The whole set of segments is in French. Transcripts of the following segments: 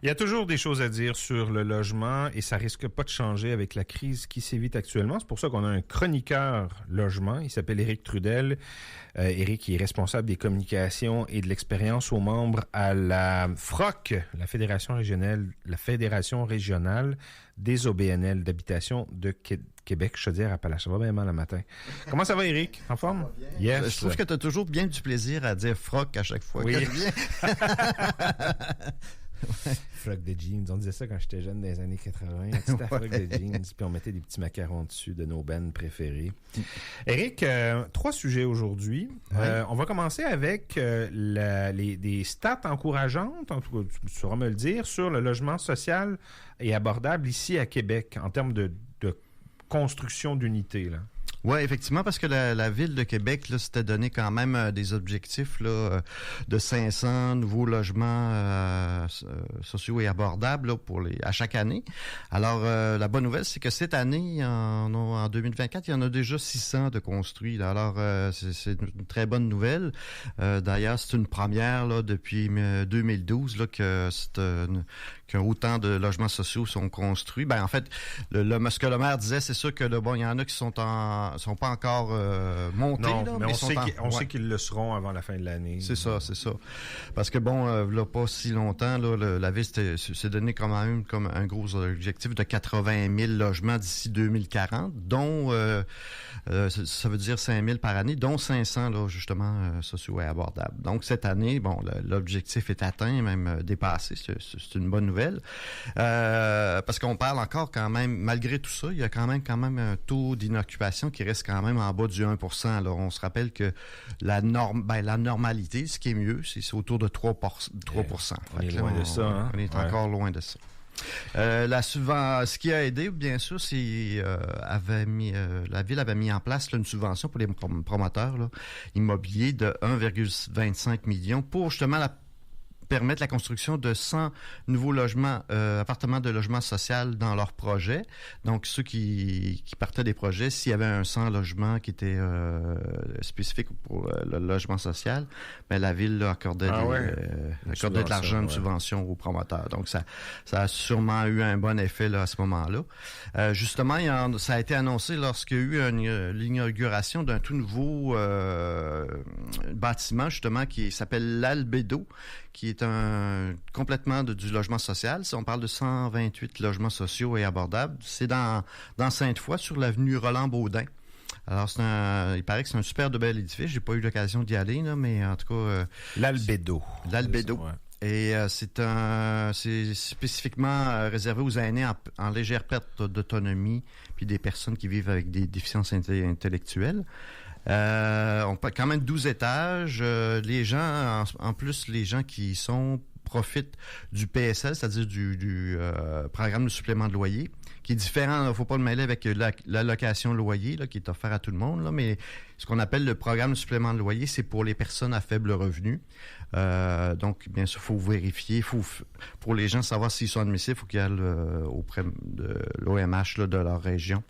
Il y a toujours des choses à dire sur le logement et ça risque pas de changer avec la crise qui sévit actuellement. C'est pour ça qu'on a un chroniqueur logement. Il s'appelle Éric Trudel. Éric est responsable des communications et de l'expérience aux membres à la FROC, la Fédération régionale des OBNL d'habitation de Québec, Chaudière-Appalaches. Ça va bien mal le matin. Comment ça va, Éric? En forme? Yes. Je trouve que tu as toujours bien du plaisir à dire FROC à chaque fois. Oui. Que tu viens. Ouais. Froc de jeans. On disait ça quand j'étais jeune dans les années 80. C'était froc de jeans, puis on mettait des petits macarons dessus de nos bands préférés. Éric, 3 sujets aujourd'hui. Ouais. On va commencer avec des stats encourageantes, en tout cas, tu sauras me le dire, sur le logement social et abordable ici à Québec, en termes de construction d'unités, là. Oui, effectivement, parce que la Ville de Québec là, s'était donné quand même des objectifs là, de 500 nouveaux logements sociaux et abordables là, à chaque année. Alors, la bonne nouvelle, c'est que cette année, en 2024, il y en a déjà 600 de construits. Là. Alors, c'est une très bonne nouvelle. D'ailleurs, c'est une première là, depuis 2012 là, que autant de logements sociaux sont construits. Ben en fait, ce que le maire disait, c'est sûr que il y en a qui sont pas encore montés. Non, là, mais on sait ouais. qu'ils le seront avant la fin de l'année. C'est ça. Parce que là, pas si longtemps, là, la Ville s'est donné quand même comme un gros objectif de 80 000 logements d'ici 2040, dont ça veut dire 5 000 par année, dont 500 là, justement sociaux et abordables. Donc cette année, l'objectif est atteint, même dépassé. C'est une bonne nouvelle. Parce qu'on parle encore quand même, malgré tout ça, il y a quand même un taux d'inoccupation qui reste quand même en bas du 1%. Là. On se rappelle que la normalité, ce qui est mieux, c'est autour de 3%. On est loin de ça. Hein? On est encore loin de ça. Ce qui a aidé, bien sûr, c'est la Ville avait mis en place là, une subvention pour les promoteurs là, immobiliers de 1,25 million pour justement permettre la construction de 100 nouveaux logements, appartements de logement social dans leur projet. Donc, ceux qui partaient des projets, s'il y avait un 100 logements qui était spécifique pour le logement social, la Ville là, accordait de l'argent, une subvention aux promoteurs. Donc, ça a sûrement eu un bon effet là, à ce moment-là. Justement, ça a été annoncé lorsqu'il y a eu l'inauguration d'un tout nouveau bâtiment, justement, qui s'appelle l'Albedo, qui est complètement du logement social. On parle de 128 logements sociaux et abordables. C'est dans Sainte-Foy, sur l'avenue Roland-Baudin. Alors, il paraît que c'est un super de bel édifice. J'ai pas eu l'occasion d'y aller, là, mais en tout cas... L'Albedo. L'Albedo. Ouais. Et c'est spécifiquement réservé aux aînés en légère perte d'autonomie, puis des personnes qui vivent avec des déficiences intellectuelles. On peut quand même 12 étages. Les gens, en plus, les gens qui profitent du PSL, c'est-à-dire du programme de supplément de loyer, qui est différent. Il ne faut pas le mêler avec l'allocation loyer là, qui est offert à tout le monde. Là, mais ce qu'on appelle le programme de supplément de loyer, c'est pour les personnes à faible revenu. Donc, bien sûr, il faut vérifier. Pour les gens savoir s'ils sont admissibles, il faut qu'ils aillent auprès de l'OMH là, de leur région.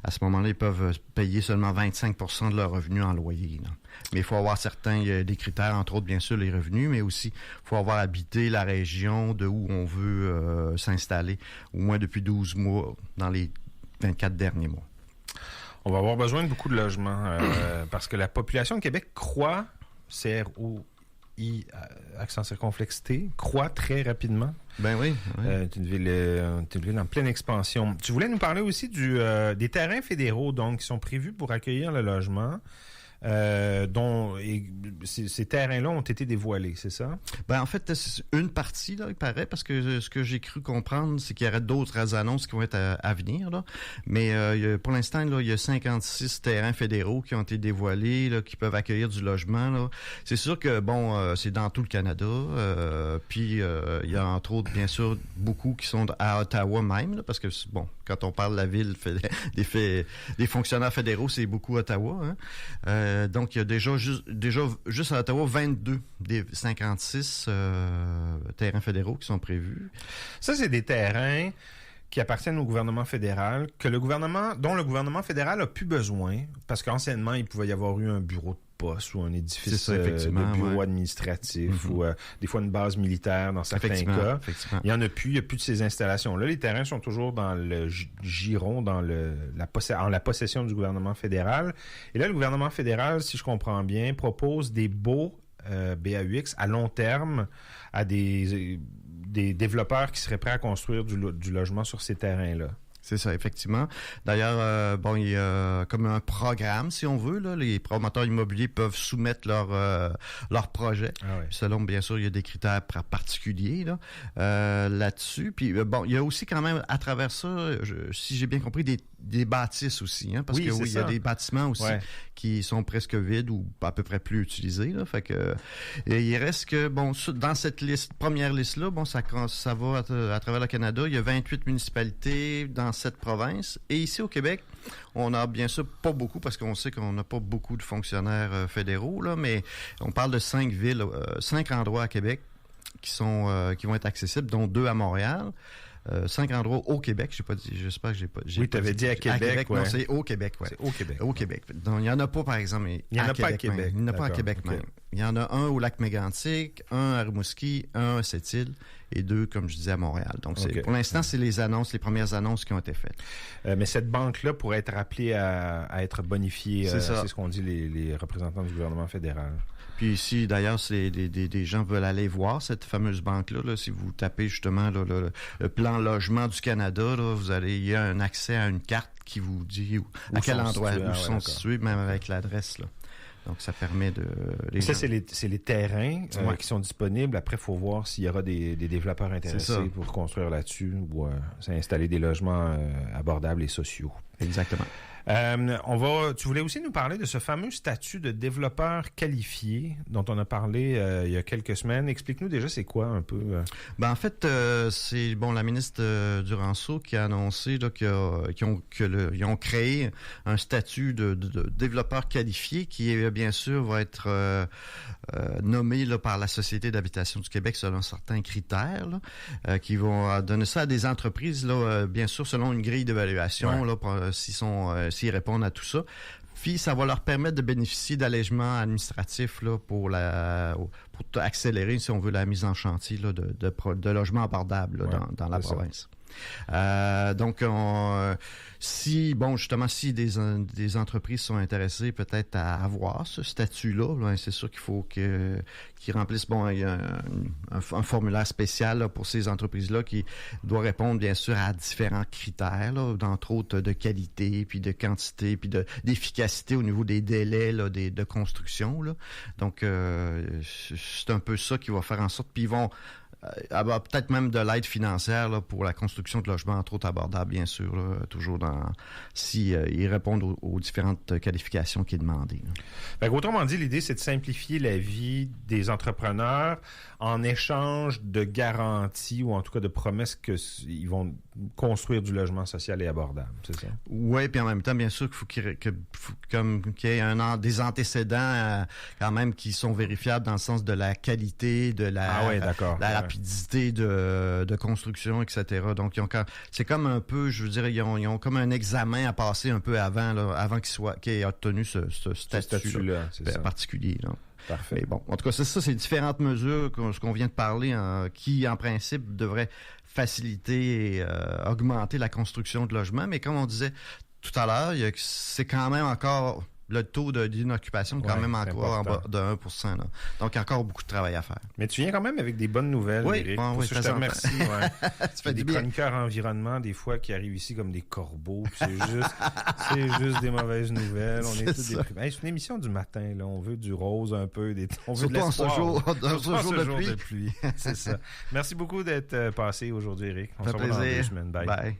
À ce moment-là, ils peuvent payer seulement 25% de leur revenu en loyer. Là. Mais il faut avoir des critères, entre autres, bien sûr, les revenus, mais aussi, il faut avoir habité la région de où on veut s'installer, au moins depuis 12 mois dans les 24 derniers mois. On va avoir besoin de beaucoup de logements parce que la population de Québec croît, accent circonflexe T, croît très rapidement. Ben oui. C'est une ville en pleine expansion. Tu voulais nous parler aussi des terrains fédéraux donc qui sont prévus pour accueillir le logement. Ces terrains-là ont été dévoilés, c'est ça? Ben en fait, c'est une partie, là, il paraît, parce que ce que j'ai cru comprendre, c'est qu'il y aurait d'autres annonces qui vont être à venir, là. Mais pour l'instant, là, il y a 56 terrains fédéraux qui ont été dévoilés, là, qui peuvent accueillir du logement, là. C'est sûr que, c'est dans tout le Canada. Puis il y a entre autres, bien sûr, beaucoup qui sont à Ottawa même, là, parce que, quand on parle de la ville, des fonctionnaires fédéraux, c'est beaucoup Ottawa, hein. Donc, il y a déjà juste à Ottawa, 22 des 56 terrains fédéraux qui sont prévus. Ça, c'est des terrains qui appartiennent au gouvernement fédéral, dont le gouvernement fédéral a plus besoin, parce qu'anciennement, il pouvait y avoir eu un bureau de poste ou un édifice C'est ça, de effectivement, bureau ouais. administratif ou des fois une base militaire dans certains cas. Effectivement. Il n'y a plus de ces installations-là. Les terrains sont toujours dans le giron, en la possession du gouvernement fédéral. Et là, le gouvernement fédéral, si je comprends bien, propose des baux BAUX à long terme à des développeurs qui seraient prêts à construire du logement sur ces terrains-là. C'est ça, effectivement. D'ailleurs, il y a comme un programme, si on veut. Là, les promoteurs immobiliers peuvent soumettre leur projet. Ah ouais. Selon, bien sûr, il y a des critères particuliers là-dessus. Puis, il y a aussi quand même, à travers ça, si j'ai bien compris, des bâtisses aussi. Hein, parce oui, que il y a des bâtiments aussi qui sont presque vides ou à peu près plus utilisés. Là, fait que, et il reste que, dans cette première liste-là, ça va à travers le Canada. Il y a 28 municipalités dans cette province. Et ici, au Québec, on a bien sûr pas beaucoup, parce qu'on sait qu'on n'a pas beaucoup de fonctionnaires fédéraux, là, mais on parle de 5 villes, 5 endroits à Québec qui vont être accessibles, dont 2 à Montréal. 5 endroits au Québec, j'espère que j'ai pas. Oui, tu avais dit à Québec. Non, c'est au Québec, ouais. C'est au Québec. Au Québec. Donc, il n'y en a pas, par exemple, il n'y en a pas à Québec. Il n'y en a pas à Québec même. Il y en a un au lac Mégantic, un à Rimouski, un à Sept-Îles et 2, comme je disais, à Montréal. Donc, pour l'instant, c'est les premières annonces qui ont été faites. Mais cette banque-là pourrait être appelée à être bonifiée. C'est ce qu'ont dit les représentants du gouvernement fédéral. Puis ici, d'ailleurs, des gens veulent aller voir cette fameuse banque-là. Là, si vous tapez justement le plan logement du Canada, là, il y a un accès à une carte qui vous dit à quel endroit ils sont situés, même avec l'adresse. Là. Donc, ça permet de... c'est les terrains qui sont disponibles. Après, il faut voir s'il y aura des développeurs intéressés pour construire là-dessus ou s'installer des logements abordables et sociaux. Exactement. Tu voulais aussi nous parler de ce fameux statut de développeur qualifié dont on a parlé il y a quelques semaines. Explique-nous déjà c'est quoi un peu. En fait, c'est la ministre Duranceau qui a annoncé là, qu'ils ont créé un statut de développeur qualifié qui bien sûr va être nommé là, par la Société d'habitation du Québec selon certains critères là, qui vont donner ça à des entreprises là, bien sûr selon une grille d'évaluation là, s'ils répondent à tout ça. Puis, ça va leur permettre de bénéficier d'allègements administratifs là, pour accélérer, si on veut, la mise en chantier là, de logements abordables là, dans la province. Donc, si des entreprises sont intéressées peut-être à avoir ce statut-là, c'est sûr qu'il faut qu'ils remplissent il y a un formulaire spécial là, pour ces entreprises-là qui doit répondre bien sûr à différents critères, là, entre autres de qualité, puis de quantité, puis d'efficacité au niveau des délais là, de construction. Là. Donc, c'est un peu ça qui va faire en sorte, puis ils vont avoir peut-être même de l'aide financière là, pour la construction de logements, entre autres abordables, bien sûr, là, toujours ils répondent aux différentes qualifications qui est demandées. Autrement dit, l'idée, c'est de simplifier la vie des entrepreneurs en échange de garanties ou en tout cas de promesses qu'ils vont construire du logement social et abordable, c'est ça? Oui, puis en même temps, bien sûr, qu'il y ait des antécédents quand même qui sont vérifiables dans le sens de la qualité, de la rapidité de construction, etc. Donc, c'est comme un peu, je veux dire, ils ont comme un examen à passer un peu avant qu'ils aient obtenu ce statut-là particulier. Là. Parfait. Mais bon, en tout cas, c'est ça, c'est différentes mesures, ce qu'on vient de parler, qui, en principe, devraient faciliter et augmenter la construction de logements. Mais comme on disait tout à l'heure, c'est quand même encore... Le taux d'inoccupation est quand même encore en bas de 1%. Là. Donc, il y a encore beaucoup de travail à faire. Mais tu viens quand même avec des bonnes nouvelles, Éric. Oui, je te remercie. Tu fais des chroniqueurs environnement, des fois, qui arrivent ici comme des corbeaux. C'est juste des mauvaises nouvelles. On est tous déprimés. C'est une émission du matin. Là. On veut du rose un peu. On veut de l'espoir. Surtout en ce jour de pluie. C'est ça. Merci beaucoup d'être passé aujourd'hui, Éric. On se revoit dans 2 semaines. Bye.